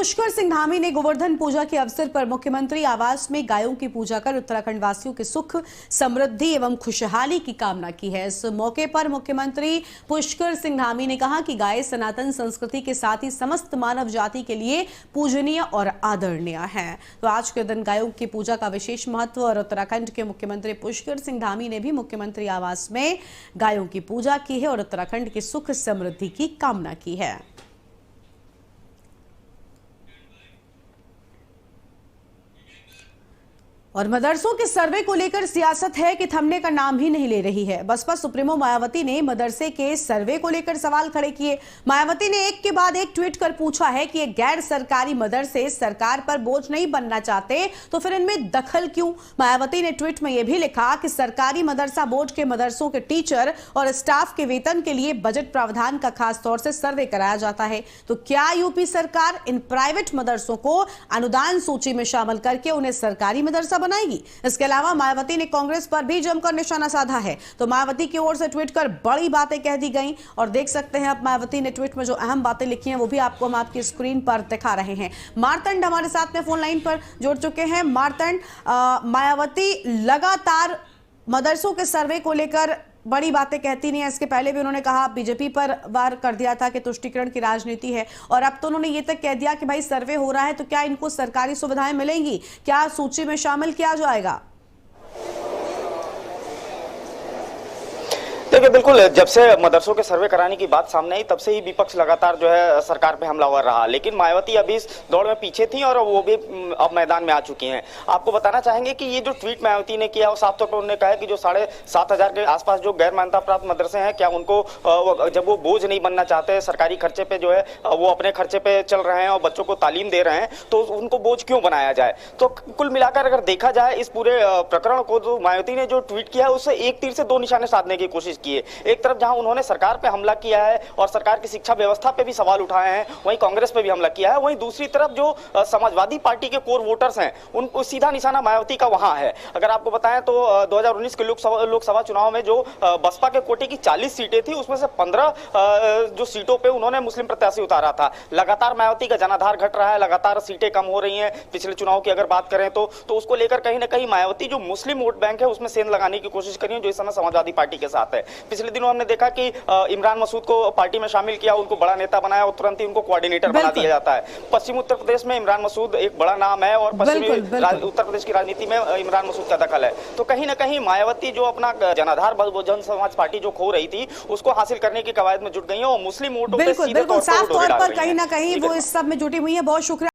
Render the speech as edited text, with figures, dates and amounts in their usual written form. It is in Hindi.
पुष्कर सिंह धामी ने गोवर्धन पूजा के अवसर पर मुख्यमंत्री आवास में गायों की पूजा कर उत्तराखंड वासियों के सुख, समृद्धि एवं खुशहाली की कामना की है। इस मौके पर मुख्यमंत्री पुष्कर सिंह धामी ने कहा कि गाय सनातन संस्कृति के साथ ही समस्त मानव जाति के लिए पूजनीय और आदरणीय है। तो आज के दिन गायों की पूजा का विशेष महत्व और उत्तराखंड के मुख्यमंत्री पुष्कर सिंह धामी ने भी मुख्यमंत्री आवास में गायों की पूजा की है और उत्तराखंड की सुख समृद्धि की कामना की है। और मदरसों के सर्वे को लेकर सियासत है कि थमने का नाम ही नहीं ले रही है। बसपा सुप्रीमो मायावती ने मदरसे के सर्वे को लेकर सवाल खड़े किए। मायावती ने एक के बाद एक ट्वीट कर पूछा है कि ये गैर सरकारी मदरसे सरकार पर बोझ नहीं बनना चाहते तो फिर इनमें दखल क्यों। मायावती ने ट्वीट में यह भी लिखा कि सरकारी मदरसा बोर्ड के मदरसों के टीचर और स्टाफ के वेतन के लिए बजट प्रावधान का खास तौर से सर्वे कराया जाता है। तो क्या यूपी सरकार इन प्राइवेट मदरसों को अनुदान सूची में शामिल करके उन्हें सरकारी मदरसा बनाएगी? इसके अलावा मायावती ने कांग्रेस पर भी जमकर निशाना साधा है। तो मायावती की ओर से ट्वीट कर बड़ी बातें कह दी गई और देख सकते हैं अब मायावती ने ट्वीट में जो अहम बातें लिखी हैं वो भी आपको हम आपकी स्क्रीन पर दिखा रहे हैं। मारतंड हमारे साथ में फोन लाइन पर जुड़ चुके हैं। मारतंड, मायावती लगातार मदरसों के सर्वे को लेकर बड़ी बातें कहती नहीं है। इसके पहले भी उन्होंने कहा बीजेपी पर वार कर दिया था कि तुष्टीकरण की राजनीति है और अब तो उन्होंने ये तक कह दिया कि भाई सर्वे हो रहा है तो क्या इनको सरकारी सुविधाएं मिलेंगी, क्या सूची में शामिल किया जाएगा? देखिए, बिल्कुल जब से मदरसों के सर्वे कराने की बात सामने आई तब से ही विपक्ष लगातार जो है सरकार पे हमलावर रहा, लेकिन मायावती अभी इस दौड़ में पीछे थी और वो भी अब मैदान में आ चुकी हैं। आपको बताना चाहेंगे कि ये जो ट्वीट मायावती ने किया वो साफ तौर पर उन्होंने कहा है कि जो 7,500 के आसपास जो गैर मान्यता प्राप्त मदरसे हैं, क्या उनको जब वो बोझ नहीं बनना चाहते, सरकारी खर्चे पे जो है वो अपने खर्चे पे चल रहे हैं और बच्चों को तालीम दे रहे हैं, तो उनको बोझ क्यों बनाया जाए। तो कुल मिलाकर अगर देखा जाए इस पूरे प्रकरण को, तो मायावती ने जो ट्वीट किया है उससे एक तीर से दो निशाने साधने की कोशिश की है। एक तरफ जहां उन्होंने सरकार पे हमला किया है और सरकार की शिक्षा व्यवस्था पे भी सवाल उठाए हैं, वहीं कांग्रेस पे भी हमला किया है। वहीं दूसरी तरफ जो समाजवादी पार्टी के कोर वोटर्स हैं उनको सीधा निशाना मायावती का वहां है। अगर आपको बताएं तो 2019 के लोकसभा चुनाव में जो बसपा के कोटे की 40 सीटें थी उसमें से 15 जो सीटों पे उन्होंने मुस्लिम प्रत्याशी उतारा था। लगातार मायावती का जनाधार घट रहा है, लगातार सीटें कम हो रही हैं। पिछले चुनाव की अगर बात करें तो उसको लेकर कहीं ना कहीं मायावती जो मुस्लिम वोट बैंक है उसमें सेंध लगाने की कोशिश कर रही है, जो इस समय समाजवादी पार्टी के साथ है। पिछले दिनों हमने देखा कि इमरान मसूद को पार्टी में शामिल किया, उनको बड़ा नेता बनाया और तुरंत ही उनको कोऑर्डिनेटर बना दिया जाता है। पश्चिमी उत्तर प्रदेश में इमरान मसूद एक बड़ा नाम है और पश्चिमी उत्तर प्रदेश की राजनीति में इमरान मसूद का दखल है। तो कहीं ना कहीं मायावती जो अपना जनाधार बहुजन समाज पार्टी जो खो रही थी उसको हासिल करने की कवायद में जुट गई है और मुस्लिम वोटों पे सीधे तौर पर साफ तौर पर कहीं ना कहीं वो इस सब में जुटी हुई है। बहुत शुक्रिया।